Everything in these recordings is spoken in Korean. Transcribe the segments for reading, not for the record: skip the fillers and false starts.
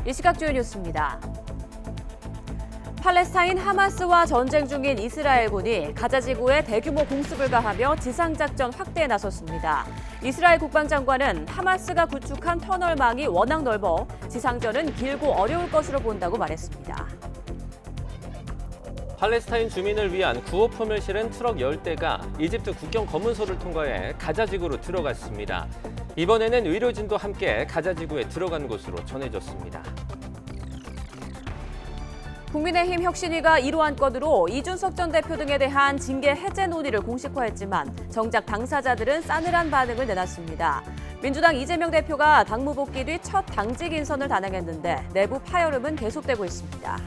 이 시각 주요 뉴스입니다. 팔레스타인 하마스와 전쟁 중인 이스라엘군이 가자 지구에 대규모 공습을 가하며 지상작전 확대에 나섰습니다. 이스라엘 국방장관은 하마스가 구축한 터널망이 워낙 넓어 지상전은 길고 어려울 것으로 본다고 말했습니다. 팔레스타인 주민을 위한 구호품을 실은 트럭 10대가 이집트 국경 검문소를 통과해 가자 지구로 들어갔습니다. 이번에는 의료진도 함께 가자 지구에 들어간 것으로 전해졌습니다. 국민의힘 혁신위가 이러한 건으로 이준석 전 대표 등에 대한 징계 해제 논의를 공식화했지만 정작 당사자들은 싸늘한 반응을 내놨습니다. 민주당 이재명 대표가 당무 복귀 뒤 첫 당직 인선을 단행했는데 내부 파열음은 계속되고 있습니다.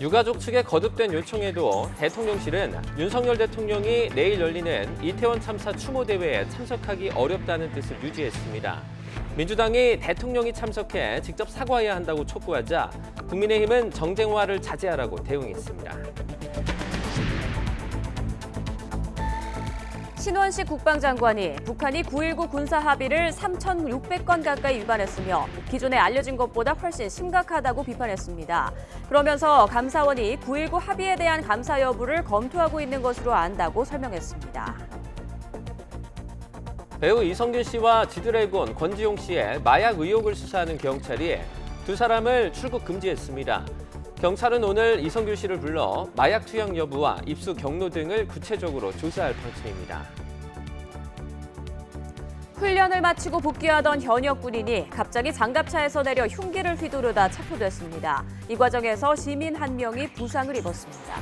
유가족 측의 거듭된 요청에도 대통령실은 윤석열 대통령이 내일 열리는 이태원 참사 추모 대회에 참석하기 어렵다는 뜻을 유지했습니다. 민주당이 대통령이 참석해 직접 사과해야 한다고 촉구하자 국민의힘은 정쟁화를 자제하라고 대응했습니다. 신원식 국방장관이 북한이 9.19 군사 합의를 3,600건 가까이 위반했으며 기존에 알려진 것보다 훨씬 심각하다고 비판했습니다. 그러면서 감사원이 9.19 합의에 대한 감사 여부를 검토하고 있는 것으로 안다고 설명했습니다. 배우 이성균 씨와 지드래곤 권지용 씨의 마약 의혹을 수사하는 경찰이 두 사람을 출국 금지했습니다. 경찰은 오늘 이성균 씨를 불러 마약 투약 여부와 입수 경로 등을 구체적으로 조사할 방침입니다. 훈련을 마치고 복귀하던 현역 군인이 갑자기 장갑차에서 내려 흉기를 휘두르다 체포됐습니다. 이 과정에서 시민 한 명이 부상을 입었습니다.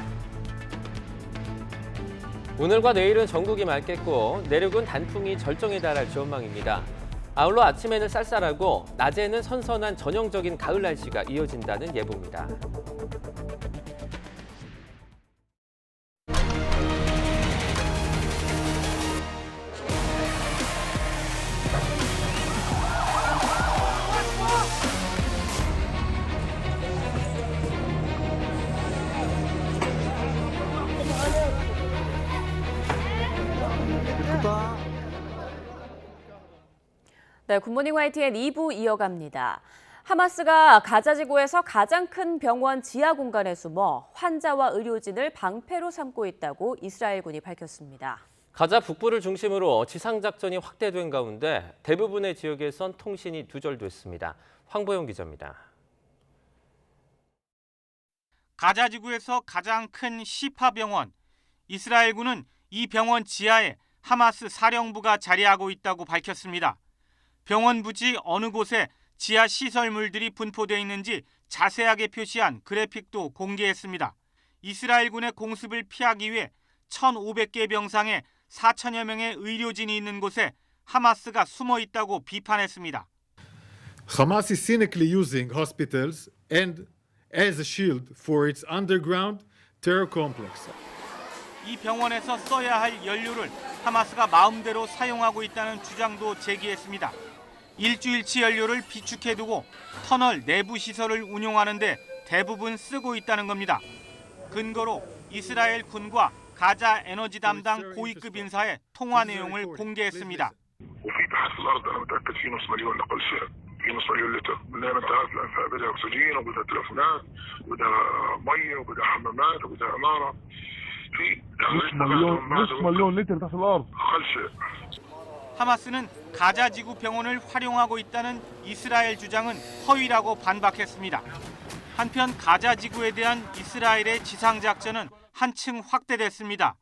오늘과 내일은 전국이 맑겠고 내륙은 단풍이 절정에 달할 전망입니다. 아울러 아침에는 쌀쌀하고 낮에는 선선한 전형적인 가을 날씨가 이어진다는 예보입니다. 네, 굿모닝 YTN 2부 이어갑니다. 하마스가 가자 지구에서 가장 큰 병원 지하 공간에 숨어 환자와 의료진을 방패로 삼고 있다고 이스라엘군이 밝혔습니다. 가자 북부를 중심으로 지상작전이 확대된 가운데 대부분의 지역에선 통신이 두절됐습니다. 황보영 기자입니다. 가자 지구에서 가장 큰 시파 병원. 이스라엘군은 이 병원 지하에 하마스 사령부가 자리하고 있다고 밝혔습니다. 병원 부지 어느 곳에 지하 시설물들이 분포되어 있는지 자세하게 표시한 그래픽도 공개했습니다. 이스라엘군의 공습을 피하기 위해 1,500개 병상에 4천여 명의 의료진이 있는 곳에 하마스가 숨어 있다고 비판했습니다. Hamas is cynically using hospitals and as a shield for its underground terror complex. 이 병원에서 써야 할 연료를 하마스가 마음대로 사용하고 있다는 주장도 제기했습니다. 일주일치 연료를 비축해두고 터널 내부 시설을 운용하는데 대부분 쓰고 있다는 겁니다. 근거로 이스라엘 군과 가자 에너지 담당 고위급 인사의 통화 내용을 공개했습니다. 하마스는 가자 지구 병원을 활용하고 있다는 이스라엘 주장은 허위라고 반박했습니다. 한편 가자 지구에 대한 이스라엘의 지상 작전은 한층 확대됐습니다.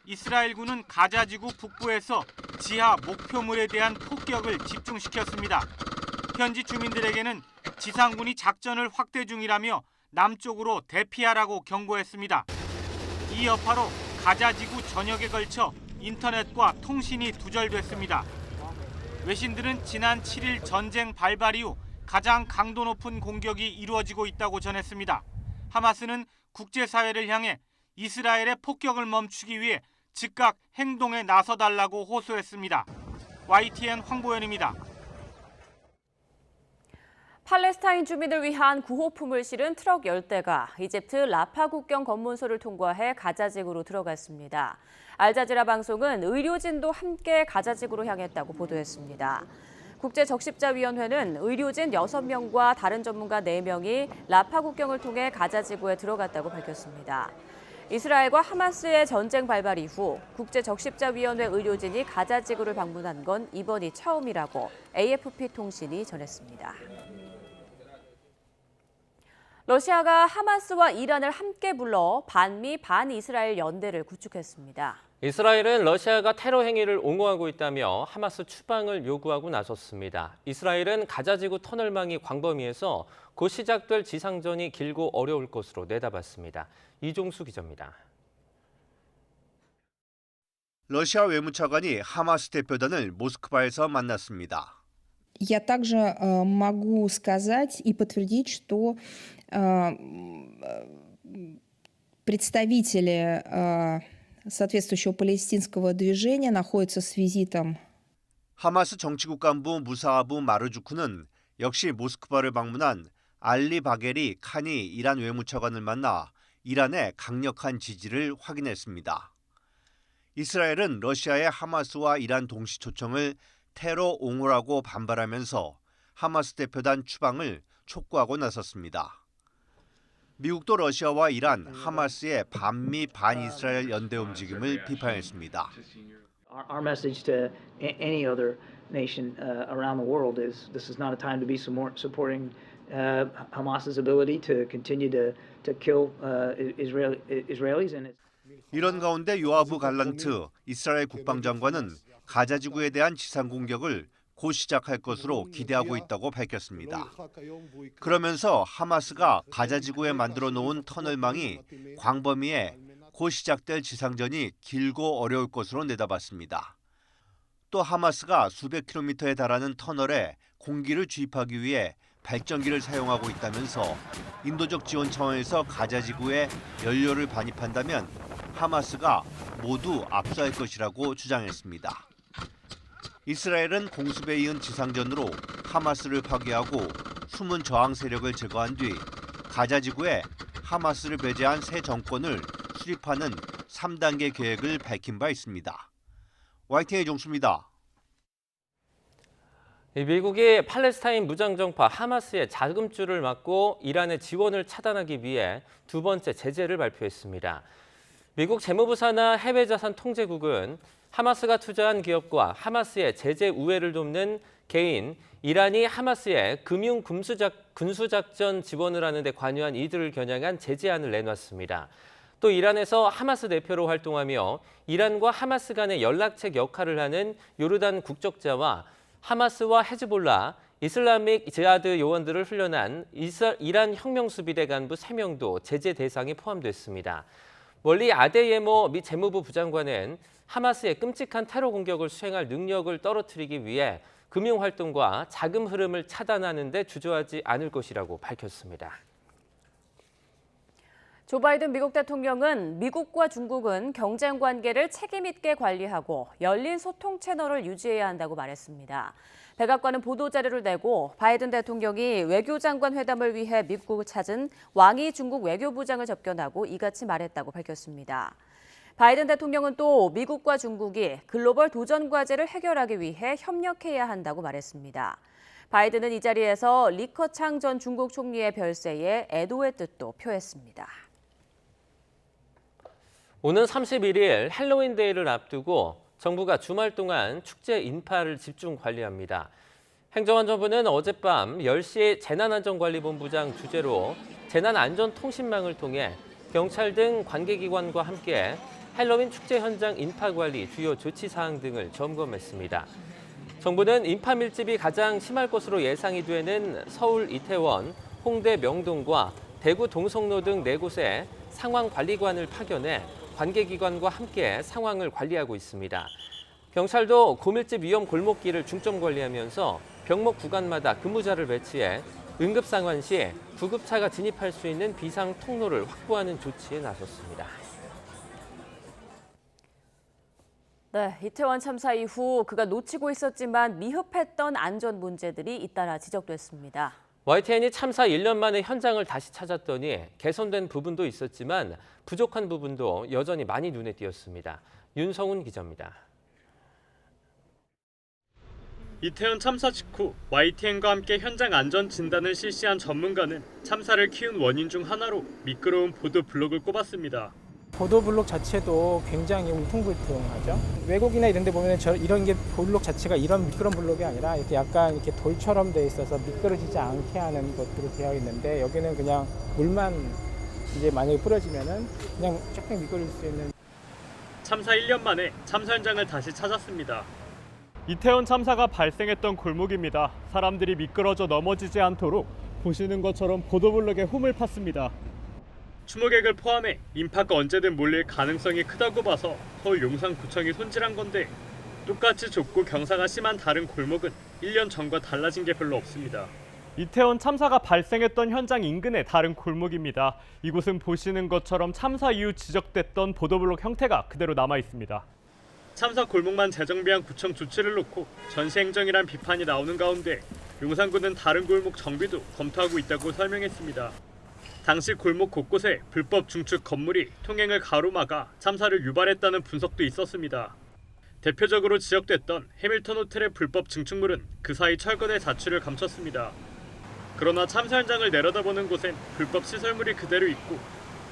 이스라엘군은 가자 지구 북부에서 지하 목표물에 대한 폭격을 집중시켰습니다. 현지 주민들에게는 지상군이 작전을 확대 중이라며 남쪽으로 대피하라고 경고했습니다. 이 여파로 가자 지구 전역에 걸쳐 인터넷과 통신이 두절됐습니다. 외신들은 지난 7일 전쟁 발발 이후 가장 강도 높은 공격이 이루어지고 있다고 전했습니다. 하마스는 국제사회를 향해 이스라엘의 폭격을 멈추기 위해 즉각 행동에 나서달라고 호소했습니다. YTN 황보현입니다. 팔레스타인 주민을 위한 구호품을 실은 트럭 10대가 이집트 라파 국경 검문소를 통과해 가자지구로 들어갔습니다. 알자지라 방송은 의료진도 함께 가자지구로 향했다고 보도했습니다. 국제적십자위원회는 의료진 6명과 다른 전문가 4명이 라파 국경을 통해 가자 지구에 들어갔다고 밝혔습니다. 이스라엘과 하마스의 전쟁 발발 이후 국제적십자위원회 의료진이 가자 지구를 방문한 건 이번이 처음이라고 AFP 통신이 전했습니다. 러시아가 하마스와 이란을 함께 불러 반미 반이스라엘 연대를 구축했습니다. 이스라엘은 러시아가 테러 행위를 옹호하고 있다며 하마스 추방을 요구하고 나섰습니다. 이스라엘은 가자지구 터널망이 광범위해서 곧 시작될 지상전이 길고 어려울 것으로 내다봤습니다. 이종수 기자입니다. 러시아 외무차관이 하마스 대표단을 모스크바에서 만났습니다. Я также могу сказать и подтвердить, что представители соответствующего палестинского движения находятся с визитом. 하마스 정치국 간부 무사아부 마르주크는 역시 모스크바를 방문한 알리 바게리 칸이 이란 외무차관을 만나 이란의 강력한 지지를 확인했습니다. 이스라엘은 러시아의 하마스와 이란 동시 초청을 테러 옹호라고 반발하면서 하마스 대표단 추방을 촉구하고 나섰습니다. 미국도 러시아와 이란, 하마스의 반미 반이스라엘 연대 움직임을 비판했습니다. Our message to any other nation around the world is this is not a time to be supporting Hamas's ability to continue to kill Israelis. And 이런 가운데 요아브 갈란트 이스라엘 국방장관은 가자 지구에 대한 지상 공격을 곧 시작할 것으로 기대하고 있다고 밝혔습니다. 그러면서 하마스가 가자 지구에 만들어 놓은 터널망이 광범위에 곧 시작될 지상전이 길고 어려울 것으로 내다봤습니다. 또 하마스가 수백 킬로미터에 달하는 터널에 공기를 주입하기 위해 발전기를 사용하고 있다면서 인도적 지원 차원에서 가자 지구에 연료를 반입한다면 하마스가 모두 압수할 것이라고 주장했습니다. 이스라엘은 공습에 이은 지상전으로 하마스를 파괴하고 숨은 저항 세력을 제거한 뒤 가자 지구에 하마스를 배제한 새 정권을 수립하는 3단계 계획을 밝힌 바 있습니다. YTN의 종수입니다. 미국이 팔레스타인 무장정파 하마스의 자금줄을 막고 이란의 지원을 차단하기 위해 두 번째 제재를 발표했습니다. 미국 재무부 산하 해외자산 통제국은 하마스가 투자한 기업과 하마스의 제재 우회를 돕는 개인, 이란이 하마스의 금융 군수작전 지원을 하는 데 관여한 이들을 겨냥한 제재안을 내놨습니다. 또 이란에서 하마스 대표로 활동하며 이란과 하마스 간의 연락책 역할을 하는 요르단 국적자와 하마스와 헤즈볼라, 이슬라믹 지하드 요원들을 훈련한 이란 혁명수비대 간부 3명도 제재 대상에 포함됐습니다. 멀리 아데예모 미 재무부 부장관은 하마스의 끔찍한 테러 공격을 수행할 능력을 떨어뜨리기 위해 금융활동과 자금 흐름을 차단하는 데 주저하지 않을 것이라고 밝혔습니다. 조 바이든 미국 대통령은 미국과 중국은 경쟁 관계를 책임 있게 관리하고 열린 소통 채널을 유지해야 한다고 말했습니다. 백악관은 보도자료를 내고 바이든 대통령이 외교장관 회담을 위해 미국을 찾은 왕이 중국 외교부장을 접견하고 이같이 말했다고 밝혔습니다. 바이든 대통령은 또 미국과 중국이 글로벌 도전 과제를 해결하기 위해 협력해야 한다고 말했습니다. 바이든은 이 자리에서 리커창 전 중국 총리의 별세에 애도의 뜻도 표했습니다. 오는 31일 헬로윈 데이를 앞두고 정부가 주말 동안 축제 인파를 집중 관리합니다. 행정안전부는 어젯밤 10시 재난안전관리본부장 주재로 재난안전통신망을 통해 경찰 등 관계기관과 함께 헬로윈 축제 현장 인파 관리 주요 조치 사항 등을 점검했습니다. 정부는 인파 밀집이 가장 심할 것으로 예상이 되는 서울 이태원, 홍대 명동과 대구 동성로 등 4곳에 상황관리관을 파견해 관계기관과 함께 상황을 관리하고 있습니다. 경찰도 고밀집 위험 골목길을 중점 관리하면서 병목 구간마다 근무자를 배치해 응급 상황 시 구급차가 진입할 수 있는 비상 통로를 확보하는 조치에 나섰습니다. 네, 이태원 참사 이후 그가 놓치고 있었지만 미흡했던 안전 문제들이 잇따라 지적됐습니다. YTN이 참사 1년 만에 현장을 다시 찾았더니 개선된 부분도 있었지만 부족한 부분도 여전히 많이 눈에 띄었습니다. 윤성훈 기자입니다. 이태원 참사 직후 YTN과 함께 현장 안전 진단을 실시한 전문가는 참사를 키운 원인 중 하나로 미끄러운 보도 블록을 꼽았습니다. 보도블록 자체도 굉장히 울퉁불퉁하죠. 외국이나 이런 데 보면 이런 게 블록 자체가 이런 미끄러운 블록이 아니라 이렇게 약간 이렇게 돌처럼 돼 있어서 미끄러지지 않게 하는 것들로 되어 있는데 여기는 그냥 물만 이제 만약에 뿌려지면은 그냥 쫙 미끄러질 수 있는. 참사 1년 만에 참사 현장을 다시 찾았습니다. 이태원 참사가 발생했던 골목입니다. 사람들이 미끄러져 넘어지지 않도록 보시는 것처럼 보도블록에 홈을 팠습니다. 추모객을 포함해 인파가 언제든 몰릴 가능성이 크다고 봐서 서울 용산구청이 손질한 건데 똑같이 좁고 경사가 심한 다른 골목은 1년 전과 달라진 게 별로 없습니다. 이태원 참사가 발생했던 현장 인근의 다른 골목입니다. 이곳은 보시는 것처럼 참사 이후 지적됐던 보도블록 형태가 그대로 남아 있습니다. 참사 골목만 재정비한 구청 조치를 놓고 전시행정이란 비판이 나오는 가운데 용산구는 다른 골목 정비도 검토하고 있다고 설명했습니다. 당시 골목 곳곳에 불법 중축 건물이 통행을 가로막아 참사를 유발했다는 분석도 있었습니다. 대표적으로 지적됐던 해밀턴 호텔의 불법 증축물은 그 사이 철거돼 자취를 감췄습니다. 그러나 참사 현장을 내려다보는 곳엔 불법 시설물이 그대로 있고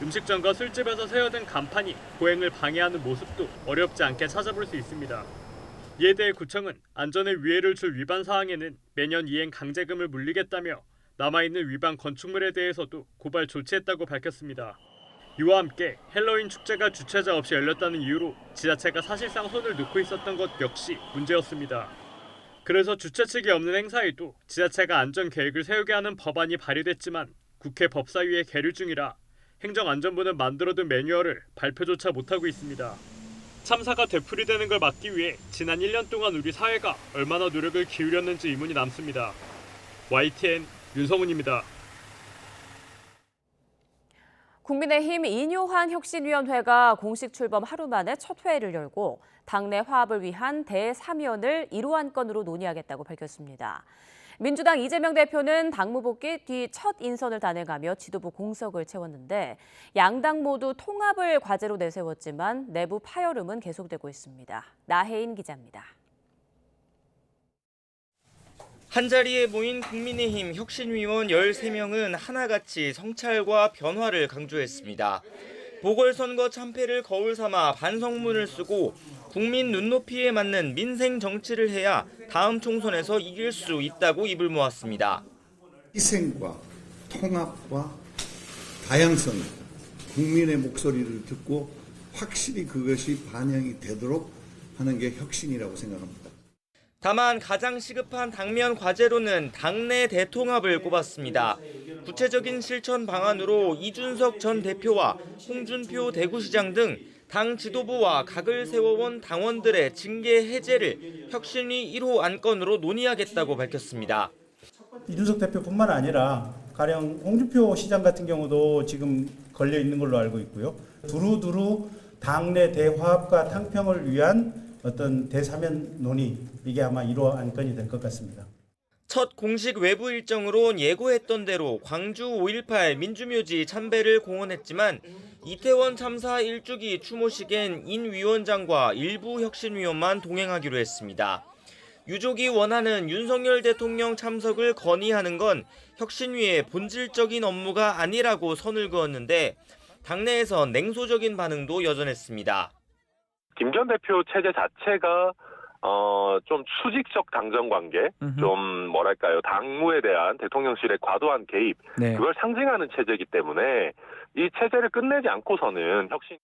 음식점과 술집에서 세워둔 간판이 보행을 방해하는 모습도 어렵지 않게 찾아볼 수 있습니다. 이에 대해 구청은 안전에 위해를 줄 위반 사항에는 매년 이행 강제금을 물리겠다며 남아있는 위반 건축물에 대해서도 고발 조치했다고 밝혔습니다. 이와 함께 헬로윈 축제가 주최자 없이 열렸다는 이유로 지자체가 사실상 손을 놓고 있었던 것 역시 문제였습니다. 그래서 주최 측이 없는 행사에도 지자체가 안전 계획을 세우게 하는 법안이 발의됐지만 국회 법사위에 계류 중이라 행정안전부는 만들어둔 매뉴얼을 발표조차 못하고 있습니다. 참사가 되풀이되는 걸 막기 위해 지난 1년 동안 우리 사회가 얼마나 노력을 기울였는지 의문이 남습니다. YTN 윤성훈입니다. 국민의힘 인효한 혁신위원회가 공식 출범 하루 만에 첫 회의를 열고 당내 화합을 위한 대사면을 1호 안건으로 논의하겠다고 밝혔습니다. 민주당 이재명 대표는 당무 복귀 뒤 첫 인선을 단행하며 지도부 공석을 채웠는데 양당 모두 통합을 과제로 내세웠지만 내부 파열음은 계속되고 있습니다. 나혜인 기자입니다. 한자리에 모인 국민의힘 혁신위원 13명은 하나같이 성찰과 변화를 강조했습니다. 보궐선거 참패를 거울 삼아 반성문을 쓰고 국민 눈높이에 맞는 민생 정치를 해야 다음 총선에서 이길 수 있다고 입을 모았습니다. 희생과 통합과 다양성, 국민의 목소리를 듣고 확실히 그것이 반영이 되도록 하는 게 혁신이라고 생각합니다. 다만 가장 시급한 당면 과제로는 당내 대통합을 꼽았습니다. 구체적인 실천 방안으로 이준석 전 대표와 홍준표 대구시장 등 당 지도부와 각을 세워온 당원들의 징계 해제를 혁신위 1호 안건으로 논의하겠다고 밝혔습니다. 이준석 대표뿐만 아니라 가령 홍준표 시장 같은 경우도 지금 걸려 있는 걸로 알고 있고요. 두루두루 당내 대화합과 탕평을 위한 어떤 대사면 논의, 이게 아마 1호 안건이 될 것 같습니다. 첫 공식 외부 일정으로 예고했던 대로 광주 5.18 민주묘지 참배를 공언했지만 이태원 참사 1주기 추모식엔 인 위원장과 일부 혁신위원만 동행하기로 했습니다. 유족이 원하는 윤석열 대통령 참석을 건의하는 건 혁신위의 본질적인 업무가 아니라고 선을 그었는데 당내에선 냉소적인 반응도 여전했습니다. 김 전 대표 체제 자체가 좀 수직적 당정 관계, 좀 뭐랄까요, 당무에 대한 대통령실의 과도한 개입, 그걸 상징하는 체제이기 때문에 이 체제를 끝내지 않고서는 혁신.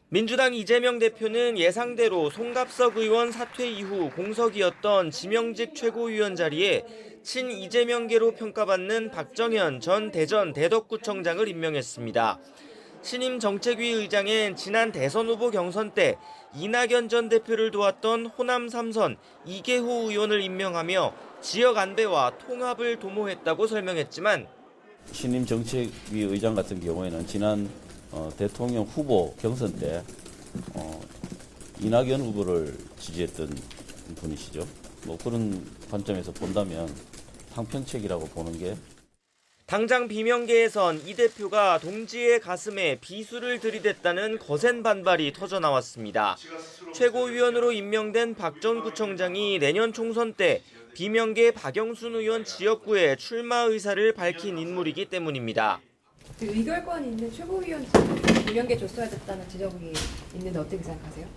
민주당 이재명 대표는 예상대로 송갑석 의원 사퇴 이후 공석이었던 지명직 최고위원 자리에 친 이재명계로 평가받는 박정현 전 대전 대덕구청장을 임명했습니다. 신임 정책위 의장엔 지난 대선 후보 경선 때 이낙연 전 대표를 도왔던 호남 3선 이계호 의원을 임명하며 지역 안배와 통합을 도모했다고 설명했지만 신임 정책위 의장 같은 경우에는 지난 대통령 후보 경선 때 이낙연 후보를 지지했던 분이시죠. 뭐 그런 관점에서 본다면 상편책이라고 보는 게. 당장 비명계에선 이 대표가 동지의 가슴에 비수를 들이댔다는 거센 반발이 터져나왔습니다. 최고위원으로 임명된 박 전 구청장이 내년 총선 때 비명계 박영순 의원 지역구에 출마 의사를 밝힌 인물이기 때문입니다. 의결권 있는 최고위원 비명계 줬어야 됐다는 지적이 있는데 어떻게 생각하세요?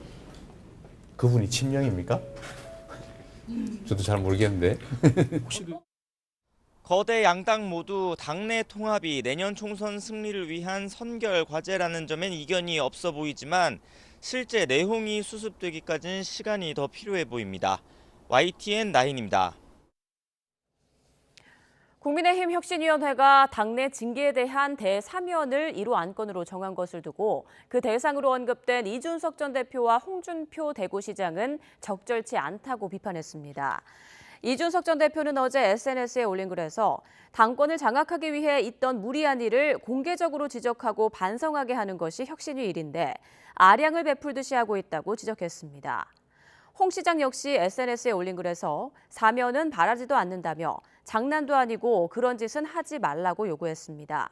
그분이 친명입니까? 저도 잘 모르겠는데. 거대 양당 모두 당내 통합이 내년 총선 승리를 위한 선결 과제라는 점엔 이견이 없어 보이지만 실제 내용이 수습되기까지는 시간이 더 필요해 보입니다. YTN 9입니다. 국민의힘 혁신위원회가 당내 징계에 대한 대사면을 1호 안건으로 정한 것을 두고 그 대상으로 언급된 이준석 전 대표와 홍준표 대구시장은 적절치 않다고 비판했습니다. 이준석 전 대표는 어제 SNS에 올린 글에서 당권을 장악하기 위해 있던 무리한 일을 공개적으로 지적하고 반성하게 하는 것이 혁신위 일인데 아량을 베풀듯이 하고 있다고 지적했습니다. 홍 시장 역시 SNS에 올린 글에서 사면은 바라지도 않는다며 장난도 아니고 그런 짓은 하지 말라고 요구했습니다.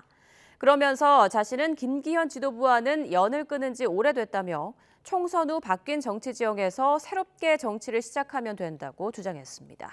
그러면서 자신은 김기현 지도부와는 연을 끊은 지 오래됐다며 총선 후 바뀐 정치 지형에서 새롭게 정치를 시작하면 된다고 주장했습니다.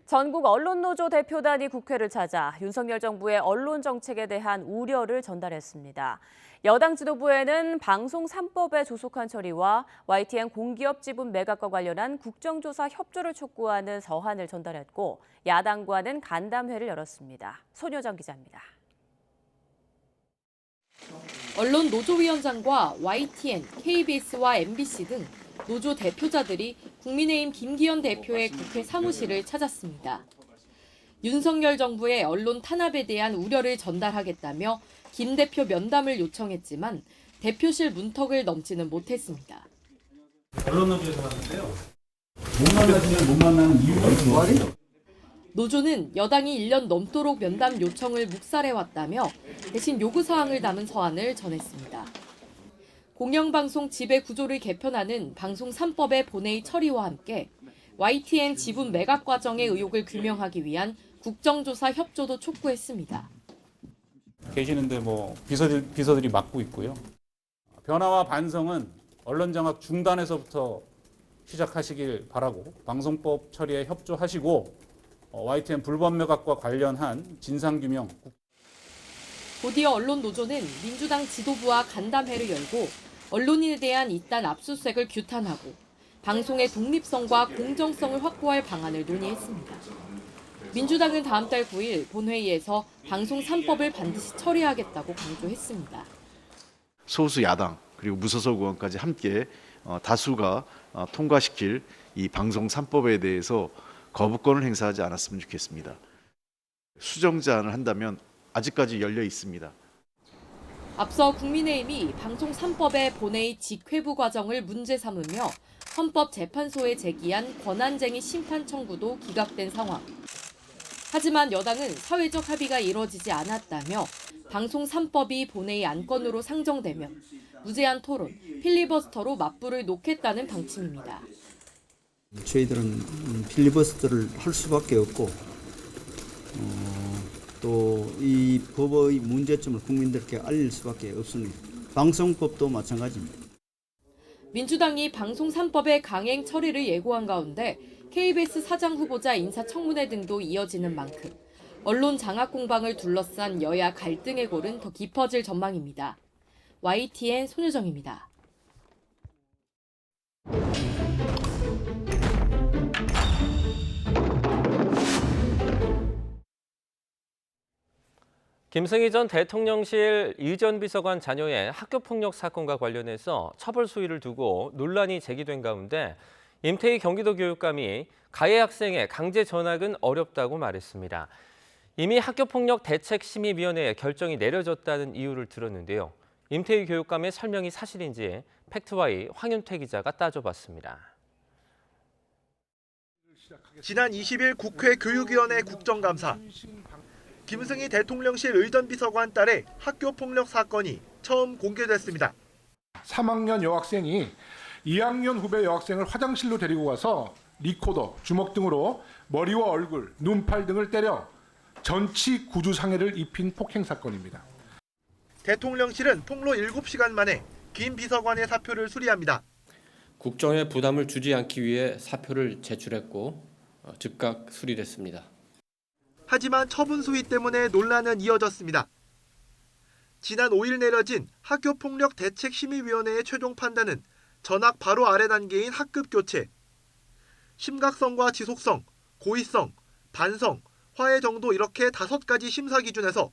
전국 언론노조 대표단이 국회를 찾아 윤석열 정부의 언론 정책에 대한 우려를 전달했습니다. 여당 지도부에는 방송 3법의 조속한 처리와 YTN 공기업 지분 매각과 관련한 국정조사 협조를 촉구하는 서한을 전달했고 야당과는 간담회를 열었습니다. 손효정 기자입니다. 언론 노조위원장과 YTN, KBS와 MBC 등 노조 대표자들이 국민의힘 김기현 대표의 국회 사무실을 찾았습니다. 윤석열 정부의 언론 탄압에 대한 우려를 전달하겠다며 김 대표 면담을 요청했지만 대표실 문턱을 넘지는 못했습니다. 언론 노조에서 왔는데요. 못 만나시면 못 만나는 이유가 뭐예요? 노조는 여당이 1년 넘도록 면담 요청을 묵살해왔다며 대신 요구사항을 담은 서한을 전했습니다. 공영방송 지배 구조를 개편하는 방송 3법의 본회의 처리와 함께 YTN 지분 매각 과정의 의혹을 규명하기 위한 국정조사 협조도 촉구했습니다. 계시는데 비서들이 맡고 있고요. 변화와 반성은 언론 장악 중단에서부터 시작하시길 바라고 방송법 처리에 협조하시고 YTN 불법 매각과 관련한 진상규명. 곧이어 언론노조는 민주당 지도부와 간담회를 열고 언론인에 대한 이딴 압수수색을 규탄하고 방송의 독립성과 공정성을 확보할 방안을 논의했습니다. 민주당은 다음 달 9일 본회의에서 방송 3법을 반드시 처리하겠다고 강조했습니다. 소수 야당 그리고 무소속 의원까지 함께 다수가 통과시킬 이 방송 3법에 대해서 거부권을 행사하지 않았으면 좋겠습니다. 수정 제안을 한다면 아직까지 열려 있습니다. 앞서 국민의힘이 방송 3법의 본회의 직회부 과정을 문제 삼으며 헌법재판소에 제기한 권한쟁의 심판 청구도 기각된 상황. 하지만 여당은 사회적 합의가 이뤄지지 않았다며 방송 3법이 본회의 안건으로 상정되면 무제한 토론, 필리버스터로 맞불을 놓겠다는 방침입니다. 저희들은 필리버스터를 할 수밖에 없고 또 이 법의 문제점을 국민들께 알릴 수밖에 없습니다. 방송법도 마찬가지입니다. 민주당이 방송 3법의 강행 처리를 예고한 가운데 KBS 사장 후보자 인사청문회 등도 이어지는 만큼 언론 장악 공방을 둘러싼 여야 갈등의 골은 더 깊어질 전망입니다. YTN 손효정입니다. 김승희 전 대통령실 이전 비서관 자녀의 학교폭력 사건과 관련해서 처벌 수위를 두고 논란이 제기된 가운데 임태희 경기도 교육감이 가해 학생의 강제 전학은 어렵다고 말했습니다. 이미 학교폭력 대책심의위원회에 결정이 내려졌다는 이유를 들었는데요. 임태희 교육감의 설명이 사실인지 팩트와이 황윤태 기자가 따져봤습니다. 지난 20일 국회 교육위원회 국정감사. 김승희 대통령실 의전 비서관 딸의 학교폭력 사건이 처음 공개됐습니다. 3학년 여학생이 2학년 후배 여학생을 화장실로 데리고 가서 리코더, 주먹 등으로 머리와 얼굴, 눈팔 등을 때려 전치 구두상해를 입힌 폭행 사건입니다. 대통령실은 폭로 7시간 만에 김 비서관의 사표를 수리합니다. 국정에 부담을 주지 않기 위해 사표를 제출했고 즉각 수리됐습니다. 하지만 처분 수위 때문에 논란은 이어졌습니다. 지난 5일 내려진 학교폭력대책심의위원회의 최종 판단은 전학 바로 아래 단계인 학급 교체, 심각성과 지속성, 고의성, 반성, 화해 정도 이렇게 5가지 심사 기준에서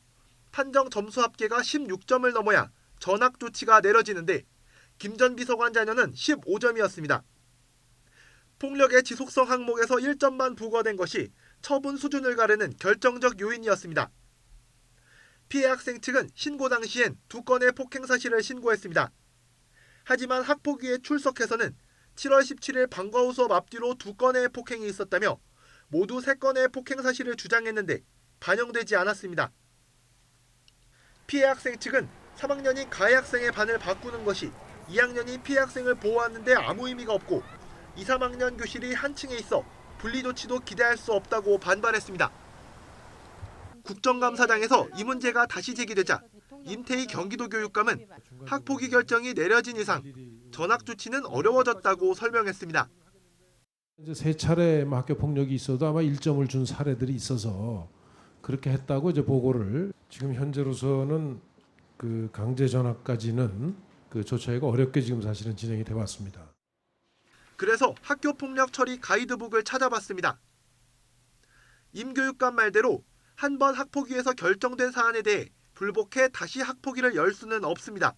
판정 점수 합계가 16점을 넘어야 전학 조치가 내려지는데 김 전 비서관 자녀는 15점이었습니다. 폭력의 지속성 항목에서 1점만 부과된 것이 처분 수준을 가르는 결정적 요인이었습니다. 피해 학생 측은 신고 당시엔 2건의 폭행 사실을 신고했습니다. 하지만 학폭위에 출석해서는 7월 17일 방과 후 수업 앞뒤로 2건의 폭행이 있었다며 모두 3건의 폭행 사실을 주장했는데 반영되지 않았습니다. 피해 학생 측은 3학년인 가해 학생의 반을 바꾸는 것이 2학년이 피해 학생을 보호하는 데 아무 의미가 없고 2, 3학년 교실이 한 층에 있어 분리 조치도 기대할 수 없다고 반발했습니다. 국정감사장에서 이 문제가 다시 제기되자 임태희 경기도 교육감은 학폭위 결정이 내려진 이상 전학 조치는 어려워졌다고 설명했습니다. 이제 3차례 학교 폭력이 있어도 아마 1점을 준 사례들이 있어서 그렇게 했다고 이제 보고를 지금 현재로서는 그 강제 전학까지는 그 조처가 어렵게 지금 사실은 진행이 돼 왔습니다. 그래서 학교 폭력 처리 가이드북을 찾아봤습니다. 임 교육감 말대로 한 번 학폭위에서 결정된 사안에 대해 불복해 다시 학폭위를 열 수는 없습니다.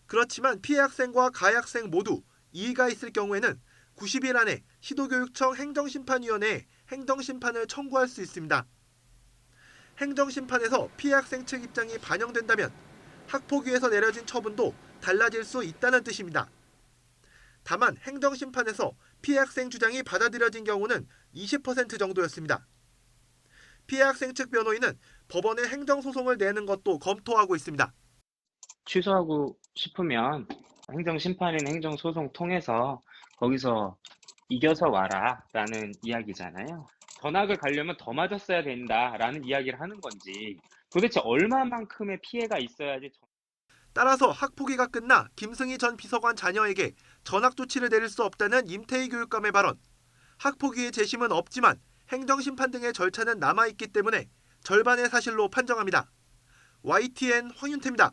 그렇지만 피해 학생과 가해 학생 모두 이의가 있을 경우에는 90일 안에 시도교육청 행정심판위원회에 행정심판을 청구할 수 있습니다. 행정심판에서 피해 학생 측 입장이 반영된다면 학폭위에서 내려진 처분도 달라질 수 있다는 뜻입니다. 다만 행정심판에서 피해 학생 주장이 받아들여진 경우는 20% 정도였습니다. 피해 학생 측 변호인은 법원에 행정소송을 내는 것도 검토하고 있습니다. 취소하고 싶으면 행정심판이나 행정소송 통해서 거기서 이겨서 와라라는 이야기잖아요. 전학을 가려면 더 맞았어야 된다라는 이야기를 하는 건지 도대체 얼마만큼의 피해가 있어야지. 따라서 학폭위가 끝나 김승희 전 비서관 자녀에게 전학 조치를 내릴 수 없다는 임태희 교육감의 발언. 학폭위의 재심은 없지만 행정심판 등의 절차는 남아있기 때문에 절반의 사실로 판정합니다. YTN 황윤태입니다.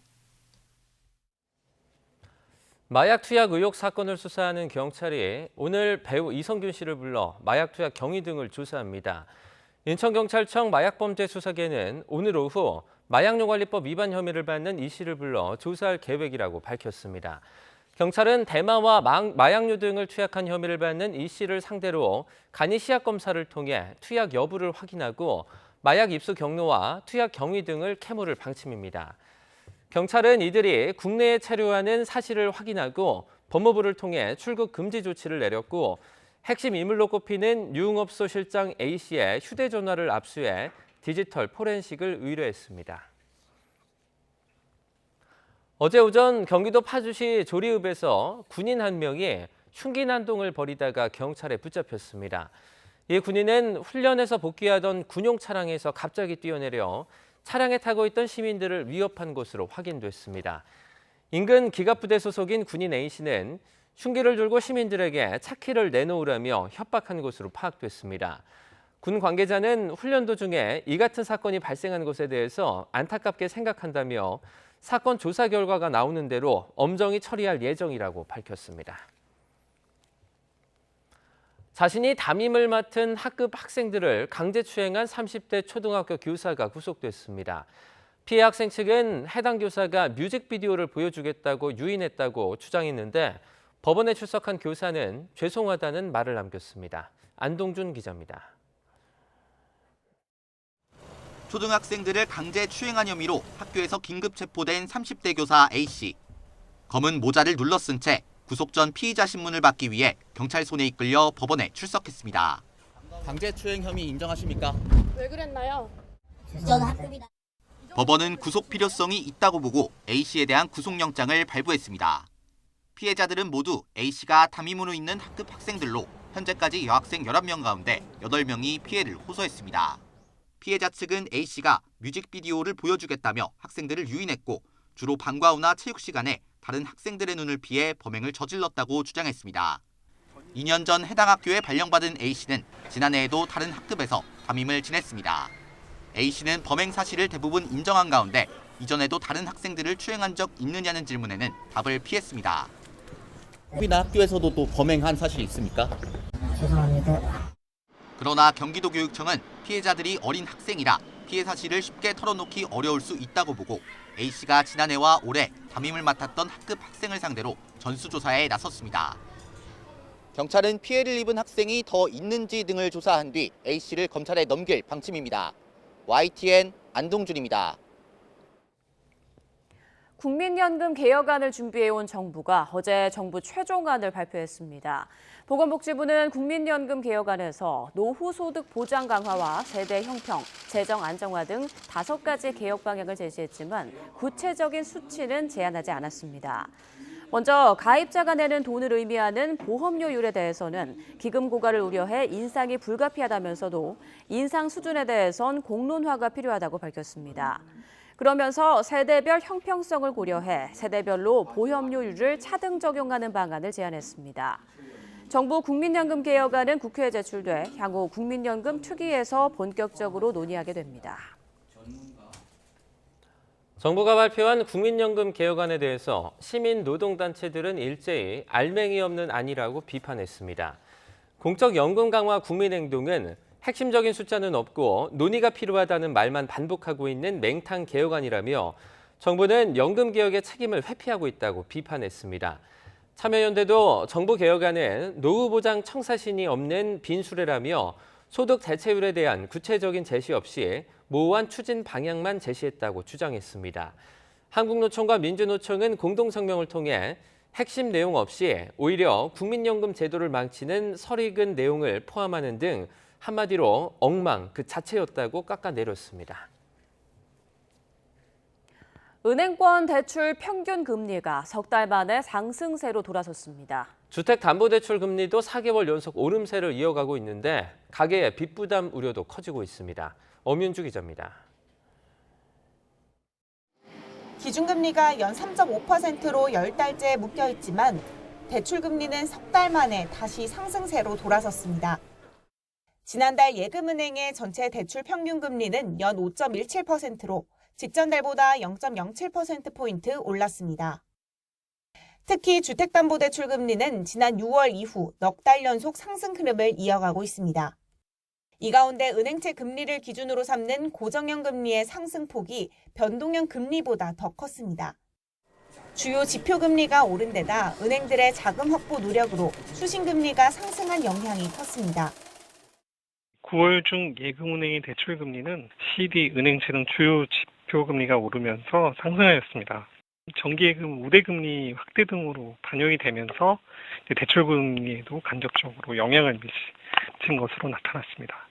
마약 투약 의혹 사건을 수사하는 경찰이 오늘 배우 이성균 씨를 불러 마약 투약 경위 등을 조사합니다. 인천경찰청 마약범죄수사계는 오늘 오후 마약류관리법 위반 혐의를 받는 이 씨를 불러 조사할 계획이라고 밝혔습니다. 경찰은 대마와 마약류 등을 투약한 혐의를 받는 이 씨를 상대로 간이 시약 검사를 통해 투약 여부를 확인하고 마약 입수 경로와 투약 경위 등을 캐물을 방침입니다. 경찰은 이들이 국내에 체류하는 사실을 확인하고 법무부를 통해 출국 금지 조치를 내렸고 핵심 인물로 꼽히는 유흥업소 실장 A씨의 휴대전화를 압수해 디지털 포렌식을 의뢰했습니다. 어제 오전 경기도 파주시 조리읍에서 군인 한 명이 흉기난동을 벌이다가 경찰에 붙잡혔습니다. 이 군인은 훈련에서 복귀하던 군용 차량에서 갑자기 뛰어내려 차량에 타고 있던 시민들을 위협한 것으로 확인됐습니다. 인근 기갑부대 소속인 군인 A씨는 흉기를 들고 시민들에게 차 키를 내놓으라며 협박한 것으로 파악됐습니다. 군 관계자는 훈련 도중에 이 같은 사건이 발생한 것에 대해서 안타깝게 생각한다며 사건 조사 결과가 나오는 대로 엄정히 처리할 예정이라고 밝혔습니다. 자신이 담임을 맡은 학급 학생들을 강제추행한 30대 초등학교 교사가 구속됐습니다. 피해 학생 측은 해당 교사가 뮤직비디오를 보여주겠다고 유인했다고 주장했는데 법원에 출석한 교사는 죄송하다는 말을 남겼습니다. 안동준 기자입니다. 초등학생들을 강제 추행한 혐의로 학교에서 긴급 체포된 30대 교사 A씨. 검은 모자를 눌러 쓴 채 구속 전 피의자 신문을 받기 위해 경찰 손에 이끌려 법원에 출석했습니다. 강제추행 혐의 인정하십니까? 왜 그랬나요? 저는 학급이다. 법원은 구속 필요성이 있다고 보고 A씨에 대한 구속영장을 발부했습니다. 피해자들은 모두 A씨가 담임으로 있는 학급 학생들로 현재까지 여학생 11명 가운데 8명이 피해를 호소했습니다. 피해자 측은 A씨가 뮤직비디오를 보여주겠다며 학생들을 유인했고 주로 방과 후나 체육 시간에 다른 학생들의 눈을 피해 범행을 저질렀다고 주장했습니다. 2년 전 해당 학교에 발령받은 A씨는 지난해에도 다른 학급에서 담임을 지냈습니다. A씨는 범행 사실을 대부분 인정한 가운데 이전에도 다른 학생들을 추행한 적 있느냐는 질문에는 답을 피했습니다. 혹시나 학교에서도 또 범행한 사실이 있습니까? 죄송합니다. 그러나 경기도교육청은 피해자들이 어린 학생이라 피해 사실을 쉽게 털어놓기 어려울 수 있다고 보고 A씨가 지난해와 올해 담임을 맡았던 학급 학생을 상대로 전수조사에 나섰습니다. 경찰은 피해를 입은 학생이 더 있는지 등을 조사한 뒤 A씨를 검찰에 넘길 방침입니다. YTN 안동준입니다. 국민연금 개혁안을 준비해온 정부가 어제 정부 최종안을 발표했습니다. 보건복지부는 국민연금 개혁안에서 노후소득 보장 강화와 세대 형평, 재정 안정화 등 5가지 개혁 방향을 제시했지만 구체적인 수치는 제안하지 않았습니다. 먼저 가입자가 내는 돈을 의미하는 보험료율에 대해서는 기금 고갈을 우려해 인상이 불가피하다면서도 인상 수준에 대해선 공론화가 필요하다고 밝혔습니다. 그러면서 세대별 형평성을 고려해 세대별로 보험료율을 차등 적용하는 방안을 제안했습니다. 정부 국민연금 개혁안은 국회에 제출돼 향후 국민연금 특위에서 본격적으로 논의하게 됩니다. 정부가 발표한 국민연금 개혁안에 대해서 시민노동단체들은 일제히 알맹이 없는 안이라고 비판했습니다. 공적연금 강화 국민행동은 핵심적인 숫자는 없고 논의가 필요하다는 말만 반복하고 있는 맹탕 개혁안이라며 정부는 연금 개혁의 책임을 회피하고 있다고 비판했습니다. 참여연대도 정부 개혁안은 노후보장 청사신이 없는 빈수레라며 소득 대체율에 대한 구체적인 제시 없이 모호한 추진 방향만 제시했다고 주장했습니다. 한국노총과 민주노총은 공동성명을 통해 핵심 내용 없이 오히려 국민연금 제도를 망치는 설익은 내용을 포함하는 등 한마디로 엉망 그 자체였다고 깎아내렸습니다. 은행권 대출 평균 금리가 석 달 만에 상승세로 돌아섰습니다. 주택담보대출 금리도 4개월 연속 오름세를 이어가고 있는데 가계의 빚 부담 우려도 커지고 있습니다. 엄윤주 기자입니다. 기준금리가 연 3.5%로 10달째 묶여있지만 대출금리는 석 달 만에 다시 상승세로 돌아섰습니다. 지난달 예금은행의 전체 대출 평균금리는 연 5.17%로 직전달보다 0.07%포인트 올랐습니다. 특히 주택담보대출 금리는 지난 6월 이후 넉 달 연속 상승 흐름을 이어가고 있습니다. 이 가운데 은행채 금리를 기준으로 삼는 고정형 금리의 상승폭이 변동형 금리보다 더 컸습니다. 주요 지표 금리가 오른 데다 은행들의 자금 확보 노력으로 수신금리가 상승한 영향이 컸습니다. 9월 중 예금은행의 대출금리는 CD, 은행채 등 주요 지표금리가 오르면서 상승하였습니다. 정기예금 우대금리 확대 등으로 반영이 되면서 대출금리에도 간접적으로 영향을 미친 것으로 나타났습니다.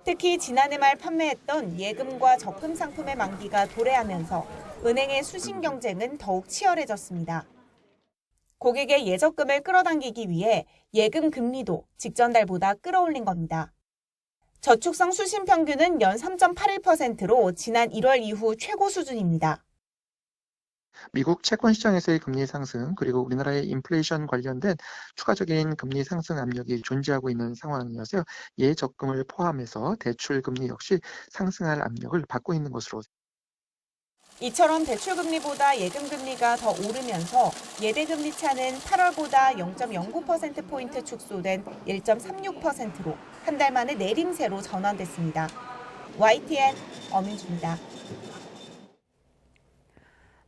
특히 지난해 말 판매했던 예금과 적금 상품의 만기가 도래하면서 은행의 수신 경쟁은 더욱 치열해졌습니다. 고객의 예적금을 끌어당기기 위해 예금 금리도 직전달보다 끌어올린 겁니다. 저축성 수신 평균은 연 3.81%로 지난 1월 이후 최고 수준입니다. 미국 채권 시장에서의 금리 상승 그리고 우리나라의 인플레이션 관련된 추가적인 금리 상승 압력이 존재하고 있는 상황이어서 예적금을 포함해서 대출 금리 역시 상승할 압력을 받고 있는 것으로. 이처럼 대출금리보다 예금금리가 더 오르면서 예대금리 차는 8월보다 0.09%포인트 축소된 1.36%로 한 달 만에 내림세로 전환됐습니다. YTN 엄윤주입니다.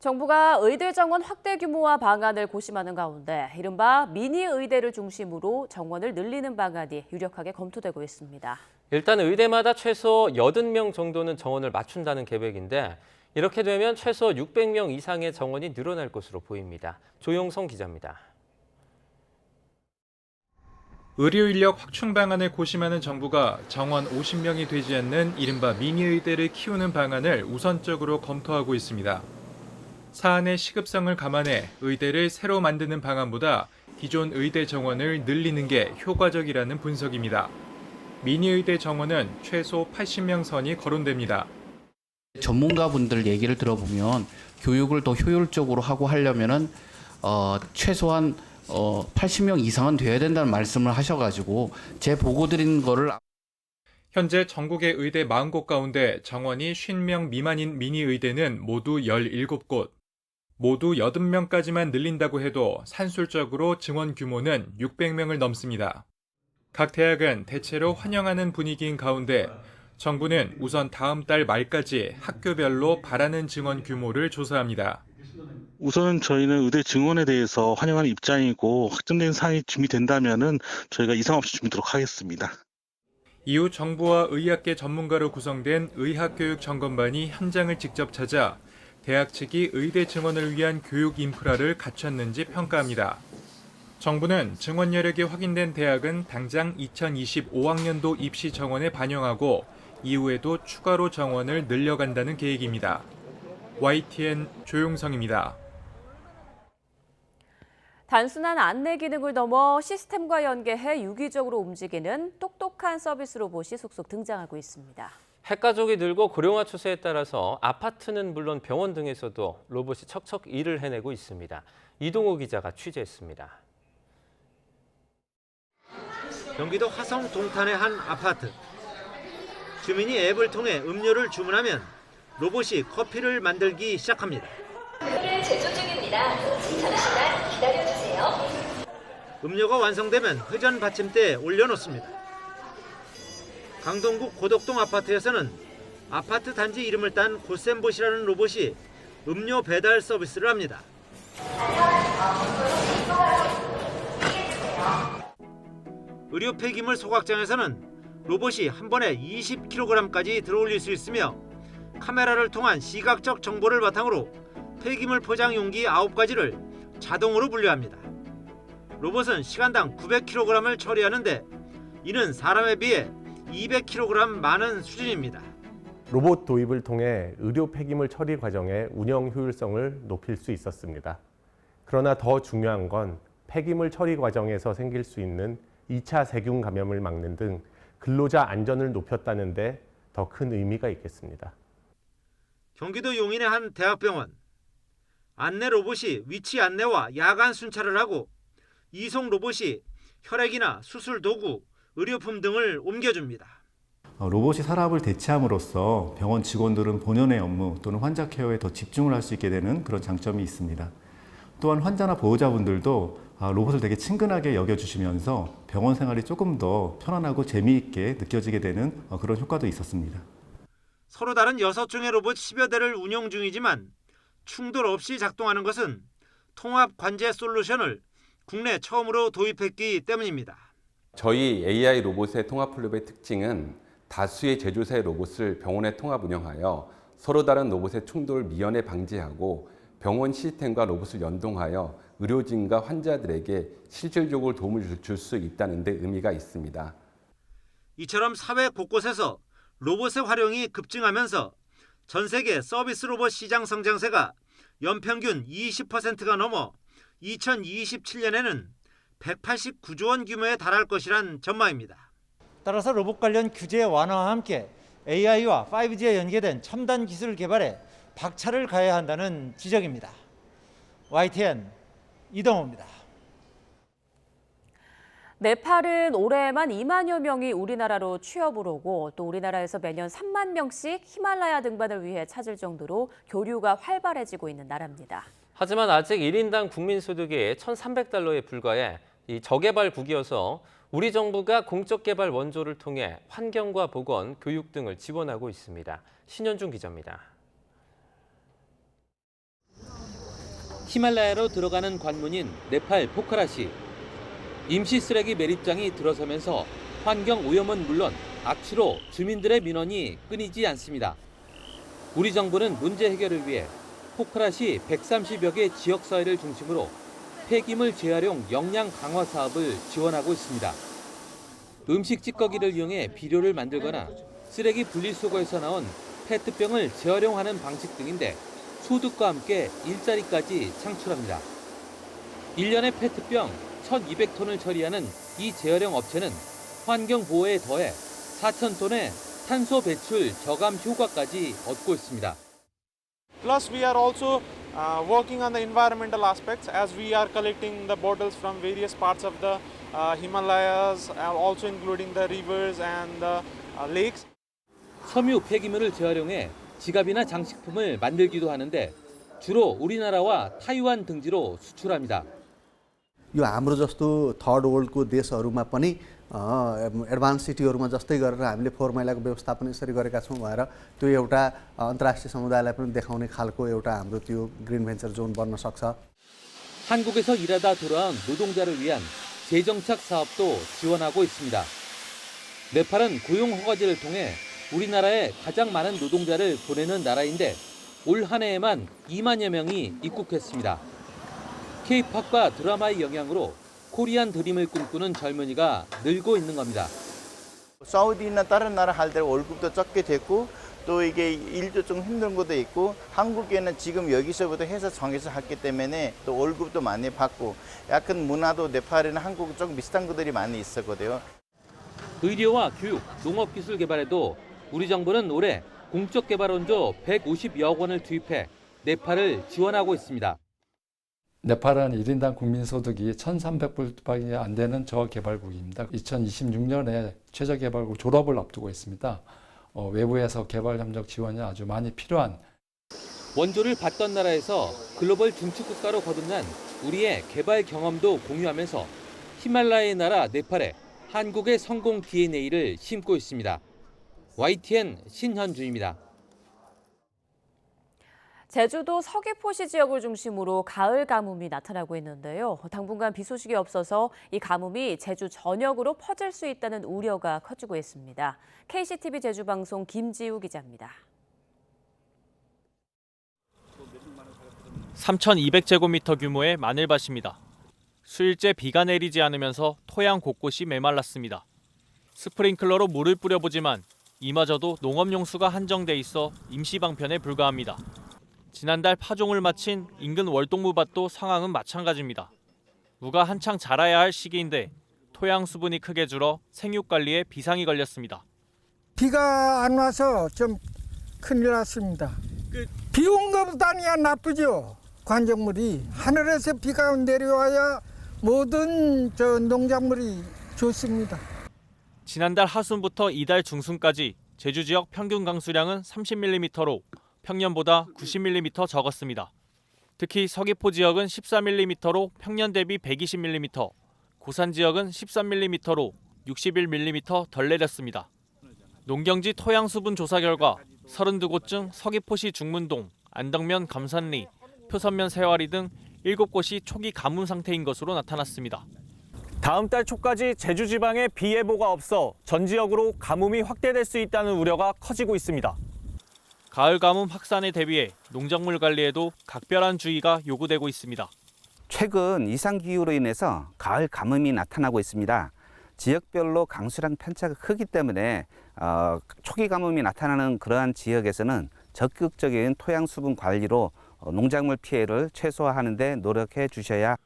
정부가 의대 정원 확대 규모와 방안을 고심하는 가운데 이른바 미니 의대를 중심으로 정원을 늘리는 방안이 유력하게 검토되고 있습니다. 일단 의대마다 최소 80명 정도는 정원을 맞춘다는 계획인데 이렇게 되면 최소 600명 이상의 정원이 늘어날 것으로 보입니다. 조용성 기자입니다. 의료 인력 확충 방안을 고심하는 정부가 정원 50명이 되지 않는 이른바 미니 의대를 키우는 방안을 우선적으로 검토하고 있습니다. 사안의 시급성을 감안해 의대를 새로 만드는 방안보다 기존 의대 정원을 늘리는 게 효과적이라는 분석입니다. 미니의대 정원은 최소 80명 선이 거론됩니다. 전문가분들 얘기를 들어보면 교육을 더 효율적으로 하고 하려면은 최소한 80명 이상은 돼야 된다는 말씀을 하셔가지고 제 보고 드린 거를. 현재 전국의 의대 40곳 가운데 정원이 50명 미만인 미니의대는 모두 17곳. 모두 80명까지만 늘린다고 해도 산술적으로 증원 규모는 600명을 넘습니다. 각 대학은 대체로 환영하는 분위기인 가운데 정부는 우선 다음 달 말까지 학교별로 바라는 증원 규모를 조사합니다. 우선 저희는 의대 증원에 대해서 환영하는 입장이고 확정된 사안이 준비된다면은 저희가 이상 없이 준비하도록 하겠습니다. 이후 정부와 의학계 전문가로 구성된 의학교육점검반이 현장을 직접 찾아 대학 측이 의대 증원을 위한 교육 인프라를 갖췄는지 평가합니다. 정부는 증원 여력이 확인된 대학은 당장 2025학년도 입시 정원에 반영하고 이후에도 추가로 정원을 늘려간다는 계획입니다. YTN 조용성입니다. 단순한 안내 기능을 넘어 시스템과 연계해 유기적으로 움직이는 똑똑한 서비스 로봇이 속속 등장하고 있습니다. 핵가족이 늘고 고령화 추세에 따라서 아파트는 물론 병원 등에서도 로봇이 척척 일을 해내고 있습니다. 이동호 기자가 취재했습니다. 경기도 화성 동탄의 한 아파트. 주민이 앱을 통해 음료를 주문하면 로봇이 커피를 만들기 시작합니다. 커피를 제조 중입니다. 잠시만 기다려주세요. 음료가 완성되면 회전 받침대에 올려놓습니다. 강동구 고덕동 아파트에서는 아파트 단지 이름을 딴 고센봇이라는 로봇이 음료 배달 서비스를 합니다. 의료 폐기물 소각장에서는 로봇이 한 번에 20kg까지 들어올릴 수 있으며 카메라를 통한 시각적 정보를 바탕으로 폐기물 포장 용기 9가지를 자동으로 분류합니다. 로봇은 시간당 900kg을 처리하는데 이는 사람에 비해 200kg 많은 수준입니다. 로봇 도입을 통해 의료 폐기물 처리 과정의 운영 효율성을 높일 수 있었습니다. 그러나 더 중요한 건 폐기물 처리 과정에서 생길 수 있는 2차 세균 감염을 막는 등 근로자 안전을 높였다는 데 더 큰 의미가 있겠습니다. 경기도 용인의 한 대학병원. 안내 로봇이 위치 안내와 야간 순찰을 하고 이송 로봇이 혈액이나 수술 도구, 의료품 등을 옮겨줍니다. 로봇이 사람을 대체함으로써 병원 직원들은 본연의 업무 또는 환자 케어에 더 집중을 할 수 있게 되는 그런 장점이 있습니다. 또한 환자나 보호자분들도 로봇을 되게 친근하게 여겨주시면서 병원 생활이 조금 더 편안하고 재미있게 느껴지게 되는 그런 효과도 있었습니다. 서로 다른 6종의 로봇 10여 대를 운영 중이지만 충돌 없이 작동하는 것은 통합 관제 솔루션을 국내 처음으로 도입했기 때문입니다. 저희 AI 로봇의 통합 플랫의 특징은 다수의 제조사의 로봇을 병원에 통합 운영하여 서로 다른 로봇의 충돌 미연에 방지하고 병원 시스템과 로봇을 연동하여 의료진과 환자들에게 실질적으로 도움을 줄 수 있다는 데 의미가 있습니다. 이처럼 사회 곳곳에서 로봇의 활용이 급증하면서 전 세계 서비스 로봇 시장 성장세가 연평균 20%가 넘어 2027년에는 189조 원 규모에 달할 것이란 전망입니다. 따라서 로봇 관련 규제 완화와 함께 AI와 5G에 연계된 첨단 기술 개발에 박차를 가해야 한다는 지적입니다. YTN 이동호입니다. 네팔은 올해에만 2만여 명이 우리나라로 취업을 오고 또 우리나라에서 매년 3만 명씩 히말라야 등반을 위해 찾을 정도로 교류가 활발해지고 있는 나라입니다. 하지만 아직 1인당 국민소득이 1,300달러에 불과해 이 저개발국이어서 우리 정부가 공적개발 원조를 통해 환경과 보건, 교육 등을 지원하고 있습니다. 신현중 기자입니다. 히말라야로 들어가는 관문인 네팔 포카라시. 임시 쓰레기 매립장이 들어서면서 환경 오염은 물론 악취로 주민들의 민원이 끊이지 않습니다. 우리 정부는 문제 해결을 위해 포카라시 130여 개 지역사회를 중심으로 폐기물 재활용 역량 강화 사업을 지원하고 있습니다. 음식 찌꺼기를 이용해 비료를 만들거나 쓰레기 분리수거에서 나온 페트병을 재활용하는 방식 등인데 소득과 함께 일자리까지 창출합니다. 1년에 페트병 1,200톤을 처리하는 이 재활용 업체는 환경 보호에 더해 4,000톤의 탄소 배출 저감 효과까지 얻고 있습니다. Plus, we are also working on the environmental aspects as we are collecting the bottles from various parts of the Himalayas, also including the rivers and the lakes. 섬유 폐기물을 재활용해 지갑이나 장식품을 만들기도 하는데 주로 우리나라와 타이완 등지로 수출합니다. यो हाम्रो जस्तो थर्ड वर्ल्डको देशहरूमा पनि एडभान्स सिटीहरूमा जस्तै गरेर हामीले फोहोर मैलाको व्यवस्थापन यसरी गरेका छौँ भएर त्यो एउटा अन्तर्राष्ट्रिय समुदायलाई पनि देखाउने खालको एउटा हाम्रो त्यो ग्रिन भेन्चर जोन बन्न सक्छ. 한국에서 일하다 돌아온 노동자를 위한 재정착 사업도 지원하고 있습니다. 네팔은 고용 허가제를 통해 우리나라에 가장 많은 노동자를 보내는 나라인데 올 한 해에만 2만여 명이 입국했습니다. K-팝과 드라마의 영향으로 코리안 드림을 꿈꾸는 젊은이가 늘고 있는 겁니다. 사우디나 다른 나라 할 때 월급도 적게 됐고 또 이게 일도 좀 힘든 것도 있고 한국에는 지금 여기서부터 회사 정해서 했기 때문에 또 월급도 많이 받고 약간 문화도 네팔이나 한국 좀 비슷한 것들이 많이 있었거든요. 의료와 교육, 농업기술 개발에도 우리 정부는 올해 공적 개발 원조 150여억 원을 투입해 네팔을 지원하고 있습니다. 네팔은 1인당 국민소득이 1,300불밖에 안 되는 저개발국입니다. 2026년에 최저개발국 졸업을 앞두고 있습니다. 외부에서 개발협력 지원이 아주 많이 필요한 원조를 받던 나라에서 글로벌 중추국가로 거듭난 우리의 개발 경험도 공유하면서 히말라야의 나라 네팔에 한국의 성공 DNA를 심고 있습니다. YTN 신현주입니다. 제주도 서귀포시 지역을 중심으로 가을 가뭄이 나타나고 있는데요. 당분간 비 소식이 없어서 이 가뭄이 제주 전역으로 퍼질 수 있다는 우려가 커지고 있습니다. KCTV 제주방송 김지우 기자입니다. 3,200제곱미터 규모의 마늘밭입니다. 수일째 비가 내리지 않으면서 토양 곳곳이 메말랐습니다. 스프링클러로 물을 뿌려보지만 이마저도 농업용수가 한정돼 있어 임시 방편에 불과합니다. 지난달 파종을 마친 인근 월동무밭도 상황은 마찬가지입니다. 무가 한창 자라야 할 시기인데 토양 수분이 크게 줄어 생육 관리에 비상이 걸렸습니다. 비가 안 와서 좀 큰일 났습니다. 비 온 것보다야 나쁘죠. 관정물이 하늘에서 비가 내려와야 모든 농작물이 좋습니다. 지난달 하순부터 이달 중순까지 제주 지역 평균 강수량은 30mm로 평년보다 90mm 적었습니다. 특히 서귀포 지역은 14mm로 평년 대비 120mm, 고산 지역은 13mm로 61mm 덜 내렸습니다. 농경지 토양 수분 조사 결과 32곳 중 서귀포시 중문동, 안덕면 감산리, 표선면 세화리 등 7곳이 초기 가뭄 상태인 것으로 나타났습니다. 다음 달 초까지 제주 지방에 비 예보가 없어 전 지역으로 가뭄이 확대될 수 있다는 우려가 커지고 있습니다. 가을 가뭄 확산에 대비해 농작물 관리에도 각별한 주의가 요구되고 있습니다. 최근 이상기후로 인해서 가을 가뭄이 나타나고 있습니다. 지역별로 강수량 편차가 크기 때문에 초기 가뭄이 나타나는 그러한 지역에서는 적극적인 토양 수분 관리로 농작물 피해를 최소화하는 데 노력해 주셔야.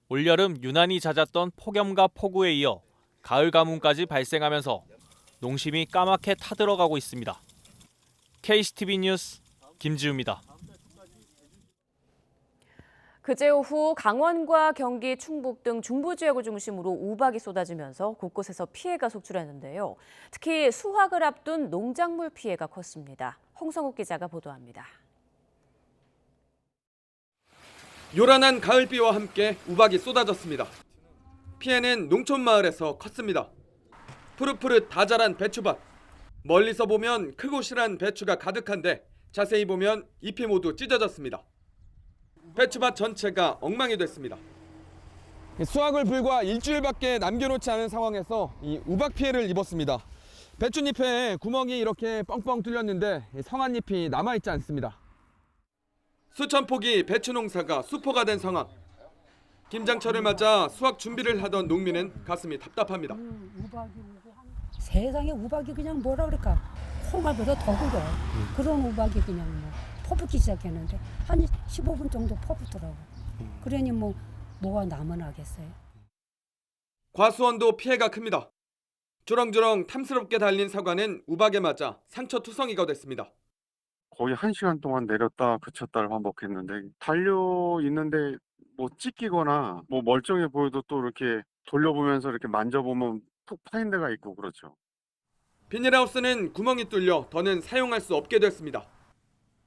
올여름 유난히 잦았던 폭염과 폭우에 이어 가을 가뭄까지 발생하면서 농심이 까맣게 타들어가고 있습니다. KCTV 뉴스 김지우입니다. 그제 오후 강원과 경기, 충북 등 중부 지역을 중심으로 우박이 쏟아지면서 곳곳에서 피해가 속출했는데요. 특히 수확을 앞둔 농작물 피해가 컸습니다. 홍성욱 기자가 보도합니다. 요란한 가을비와 함께 우박이 쏟아졌습니다. 피해는 농촌 마을에서 컸습니다. 푸릇푸릇 다 자란 배추밭. 멀리서 보면 크고 실한 배추가 가득한데 자세히 보면 잎이 모두 찢어졌습니다. 배추밭 전체가 엉망이 됐습니다. 수확을 불과 일주일밖에 남겨놓지 않은 상황에서 이 우박 피해를 입었습니다. 배춧잎에 구멍이 이렇게 뻥뻥 뚫렸는데 성한 잎이 남아있지 않습니다. 수천 포기 배추 농사가 수포가 된 상황. 김장철을 맞아 수확 준비를 하던 농민은 가슴이 답답합니다. 세상에 우박이 그냥 뭐라 그럴까 콩알보다 더 그려. 그런 우박이 그냥 뭐 퍼붓기 시작했는데 한 15분 정도 퍼붓더라고. 그러니 뭐가 남아나겠어요. 과수원도 피해가 큽니다. 주렁주렁 탐스럽게 달린 사과는 우박에 맞아 상처 투성이가 됐습니다. 거의 1시간 동안 내렸다 그쳤다를 반복했는데 달려 있는데 뭐 찢기거나 뭐 멀쩡해 보여도 또 이렇게 돌려보면서 이렇게 만져보면 푹 파인 데가 있고 그렇죠. 비닐하우스는 구멍이 뚫려 더는 사용할 수 없게 됐습니다.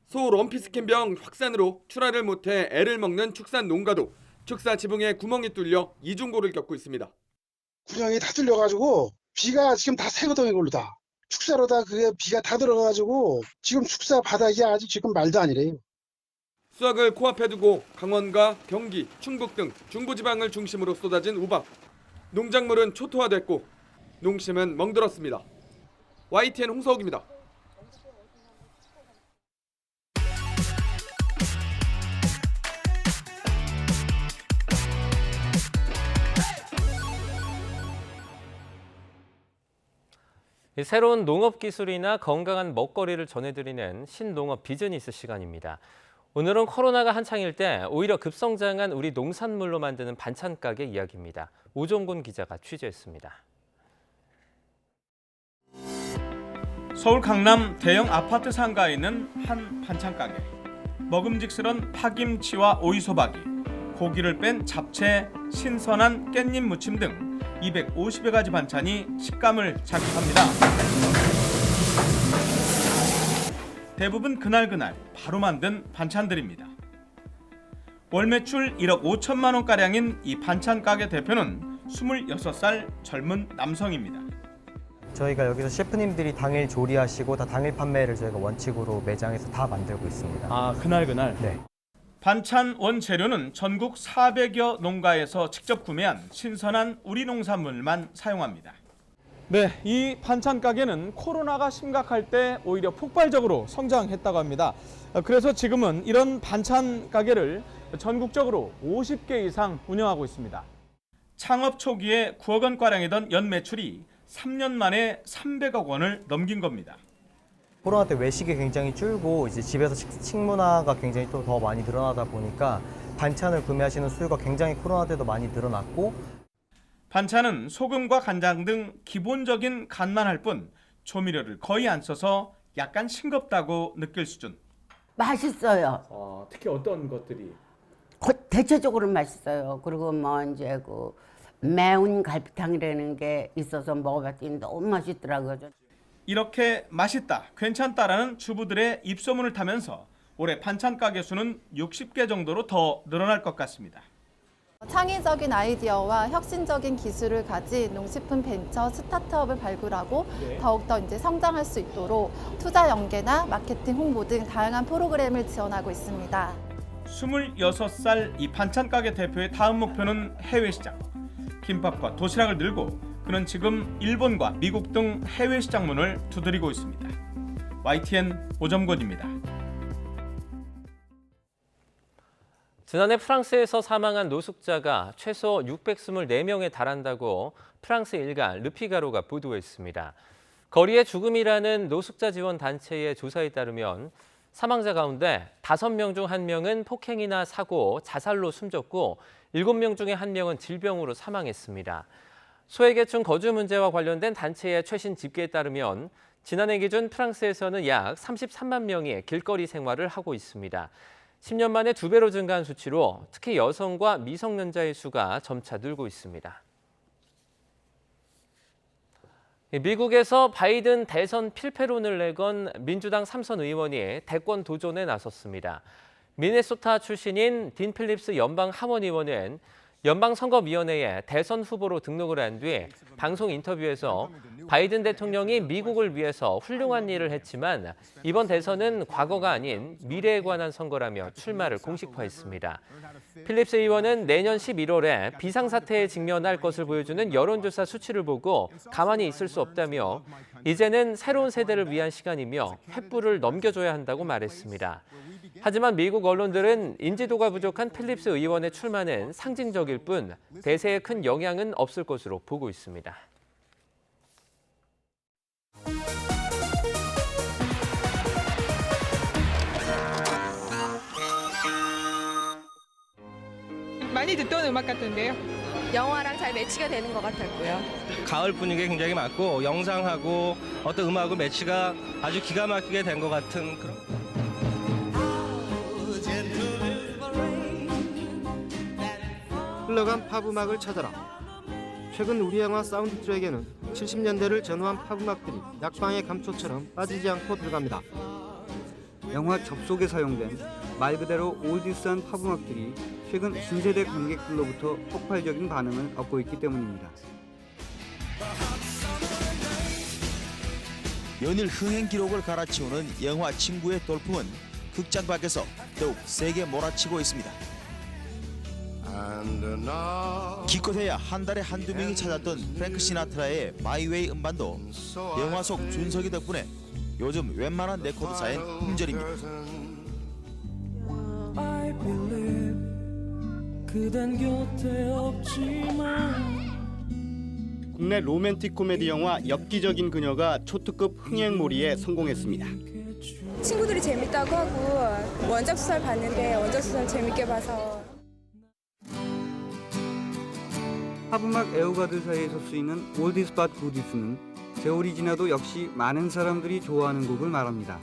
소 럼피스킨병 확산으로 출하를 못해 애를 먹는 축산 농가도 축사 지붕에 구멍이 뚫려 이중고를 겪고 있습니다. 구멍이 다 뚫려가지고 비가 지금 다 새거든요. 이걸로 다 축사로다 그게 비가 다 들어가가지고 지금 축사 바닥이 아직 지금 말도 아니래요. 수확을 코앞에 두고 강원과 경기, 충북 등 중부지방을 중심으로 쏟아진 우박. 농작물은 초토화됐고 농심은 멍들었습니다. YTN 홍서욱입니다. 새로운 농업 기술이나 건강한 먹거리를 전해드리는 신농업 비즈니스 시간입니다. 오늘은 코로나가 한창일 때 오히려 급성장한 우리 농산물로 만드는 반찬 가게 이야기입니다. 오종곤 기자가 취재했습니다. 서울 강남 대형 아파트 상가에 있는 한 반찬 가게. 먹음직스런 파김치와 오이소박이, 고기를 뺀 잡채, 신선한 깻잎 무침 등 250여 가지 반찬이 식감을 자극합니다. 대부분 그날그날 바로 만든 반찬들입니다. 월 매출 1억 5천만 원가량인 이 반찬 가게 대표는 26살 젊은 남성입니다. 저희가 여기서 셰프님들이 당일 조리하시고 다 당일 판매를 저희가 원칙으로 매장에서 다 만들고 있습니다. 아, 그날? 네. 반찬 원재료는 전국 400여 농가에서 직접 구매한 신선한 우리 농산물만 사용합니다. 네, 이 반찬 가게는 코로나가 심각할 때 오히려 폭발적으로 성장했다고 합니다. 그래서 지금은 이런 반찬 가게를 전국적으로 50개 이상 운영하고 있습니다. 창업 초기에 9억 원가량이던 연 매출이 3년 만에 300억 원을 넘긴 겁니다. 코로나 때 외식이 굉장히 줄고 이제 집에서 식문화가 굉장히 또 더 많이 늘어나다 보니까 반찬을 구매하시는 수요가 굉장히 코로나 때도 많이 늘어났고, 반찬은 소금과 간장 등 기본적인 간만 할 뿐 조미료를 거의 안 써서 약간 싱겁다고 느낄 수준. 맛있어요. 특히 어떤 것들이? 대체적으로 맛있어요. 그리고 뭐 이제 그 매운 갈비탕이라는 게 있어서 먹어봤더니 너무 맛있더라고요. 이렇게 맛있다, 괜찮다라는 주부들의 입소문을 타면서 올해 반찬 가게 수는 60개 정도로 더 늘어날 것 같습니다. 창의적인 아이디어와 혁신적인 기술을 가진 농식품 벤처 스타트업을 발굴하고 더욱더 이제 성장할 수 있도록 투자 연계나 마케팅 홍보 등 다양한 프로그램을 지원하고 있습니다. 26살 이 반찬 가게 대표의 다음 목표는 해외 시장. 김밥과 도시락을 늘고 그는 지금 일본과 미국 등 해외 시장 문을 두드리고 있습니다. YTN 오정곤입니다. 지난해 프랑스에서 사망한 노숙자가 최소 624명에 달한다고 프랑스 일간 르피가로가 보도했습니다. 거리의 죽음이라는 노숙자 지원 단체의 조사에 따르면 사망자 가운데 5명 중 1명은 폭행이나 사고, 자살로 숨졌고 7명 중에 1명은 질병으로 사망했습니다. 소외계층 거주 문제와 관련된 단체의 최신 집계에 따르면 지난해 기준 프랑스에서는 약 33만 명이 길거리 생활을 하고 있습니다. 10년 만에 2배로 증가한 수치로 특히 여성과 미성년자의 수가 점차 늘고 있습니다. 미국에서 바이든 대선 필패론을 내건 민주당 3선 의원이 대권 도전에 나섰습니다. 미네소타 출신인 딘 필립스 연방 하원 의원은 연방선거위원회에 대선 후보로 등록을 한 뒤 방송 인터뷰에서 바이든 대통령이 미국을 위해서 훌륭한 일을 했지만 이번 대선은 과거가 아닌 미래에 관한 선거라며 출마를 공식화했습니다. 필립스 의원은 내년 11월에 비상사태에 직면할 것을 보여주는 여론조사 수치를 보고 가만히 있을 수 없다며 이제는 새로운 세대를 위한 시간이며 횃불을 넘겨줘야 한다고 말했습니다. 하지만 미국 언론들은 인지도가 부족한 필립스 의원의 출마는 상징적일 뿐 대세에 큰 영향은 없을 것으로 보고 있습니다. 많이 듣던 음악 같은데요. 영화랑 잘 매치가 되는 것 같았고요. 가을 분위기 굉장히 많고 영상하고 어떤 음악하고 매치가 아주 기가 막히게 된 것 같은 그런. 흘러간 팝 음악을 찾아라. 최근 우리 영화 사운드 트랙에는 70년대를 전후한 팝 음악들이 약방의 감초처럼 빠지지 않고 들어갑니다. 영화 접속에 사용된 말 그대로 올디스한 팝 음악들이 최근 신세대 관객들로부터 폭발적인 반응을 얻고 있기 때문입니다. 연일 흥행 기록을 갈아치우는 영화 친구의 돌풍은 극장 밖에서 더욱 세게 몰아치고 있습니다. 기껏해야 한 달에 한두 명이 찾았던 프랭크 시나트라의 마이웨이 음반도 영화 속 준석이 덕분에 요즘 웬만한 레코드사엔 품절입니다. 국내 로맨틱 코미디 영화 엽기적인 그녀가 초특급 흥행몰이에 성공했습니다. 친구들이 재밌다고 하고 원작 소설 봤는데 원작 소설 재밌게 봐서. 팝음악 애호가들 사이에서 쓰이는 올디스 팟 굿디스는 세월이 지나도 역시 많은 사람들이 좋아하는 곡을 말합니다.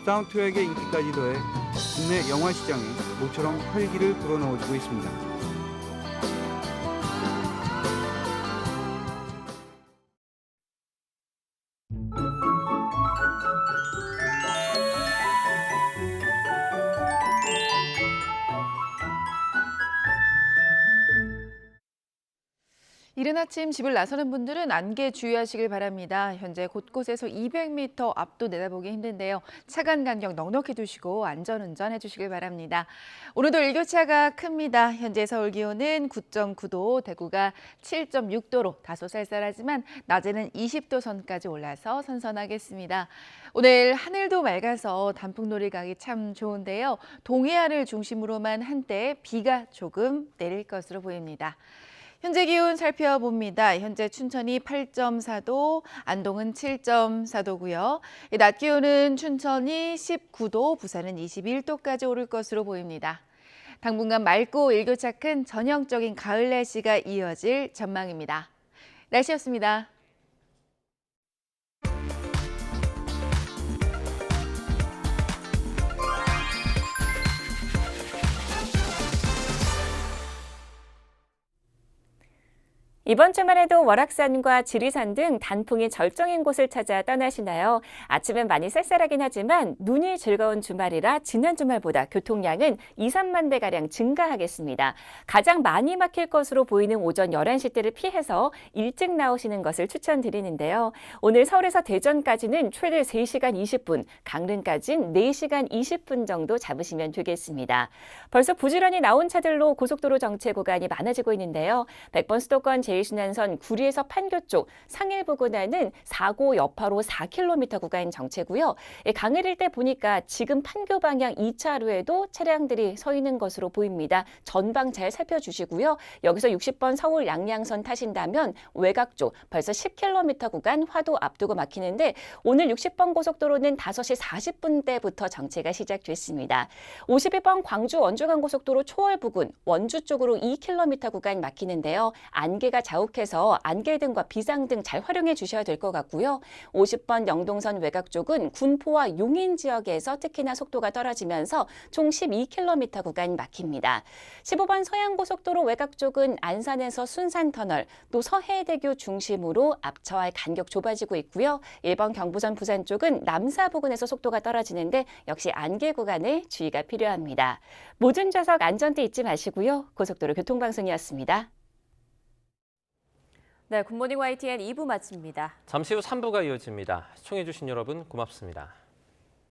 사운드 트랙의 인기까지 더해 국내 영화 시장에 모처럼 활기를 불어넣어주고 있습니다. 이른 아침 집을 나서는 분들은 안개 주의하시길 바랍니다. 현재 곳곳에서 200m 앞도 내다보기 힘든데요. 차간 간격 넉넉히 두시고 안전운전 해주시길 바랍니다. 오늘도 일교차가 큽니다. 현재 서울 기온은 9.9도, 대구가 7.6도로 다소 쌀쌀하지만 낮에는 20도 선까지 올라서 선선하겠습니다. 오늘 하늘도 맑아서 단풍놀이 가기 참 좋은데요. 동해안을 중심으로만 한때 비가 조금 내릴 것으로 보입니다. 현재 기온 살펴봅니다. 현재 춘천이 8.4도, 안동은 7.4도고요. 낮 기온은 춘천이 19도, 부산은 21도까지 오를 것으로 보입니다. 당분간 맑고 일교차 큰 전형적인 가을 날씨가 이어질 전망입니다. 날씨였습니다. 이번 주말에도 월악산과 지리산 등 단풍이 절정인 곳을 찾아 떠나시나요? 아침엔 많이 쌀쌀하긴 하지만 눈이 즐거운 주말이라 지난 주말보다 교통량은 2, 3만 대가량 증가하겠습니다. 가장 많이 막힐 것으로 보이는 오전 11시 대를 피해서 일찍 나오시는 것을 추천드리는데요. 오늘 서울에서 대전까지는 최대 3시간 20분, 강릉까지는 4시간 20분 정도 잡으시면 되겠습니다. 벌써 부지런히 나온 차들로 고속도로 정체 구간이 많아지고 있는데요. 100번 수도권 제1순환선 구리에서 판교 쪽 상일부근에는 사고 여파로 4km 구간 정체고요. 강을 일대 보니까 지금 판교 방향 2차로에도 차량들이 서 있는 것으로 보입니다. 전방 잘 살펴주시고요. 여기서 60번 서울 양양선 타신다면 외곽 쪽 벌써 10km 구간 화도 앞두고 막히는데 오늘 60번 고속도로는 5시 40분대부터 정체가 시작됐습니다. 52번 광주 원주간 고속도로 초월 부근 원주 쪽으로 2km 구간 막히는데요. 안개가 자욱해서 안개등과 비상등 잘 활용해 주셔야 될 것 같고요. 50번 영동선 외곽 쪽은 군포와 용인 지역에서 특히나 속도가 떨어지면서 총 12km 구간 막힙니다. 15번 서양고속도로 외곽 쪽은 안산에서 순산터널, 또 서해대교 중심으로 앞차와의 간격 좁아지고 있고요. 1번 경부선 부산 쪽은 남사 부근에서 속도가 떨어지는데 역시 안개 구간에 주의가 필요합니다. 모든 좌석 안전띠 잊지 마시고요. 고속도로 교통방송이었습니다. 네, 굿모닝 YTN 2부 마칩니다. 잠시 후 3부가 이어집니다. 시청해주신 여러분 고맙습니다.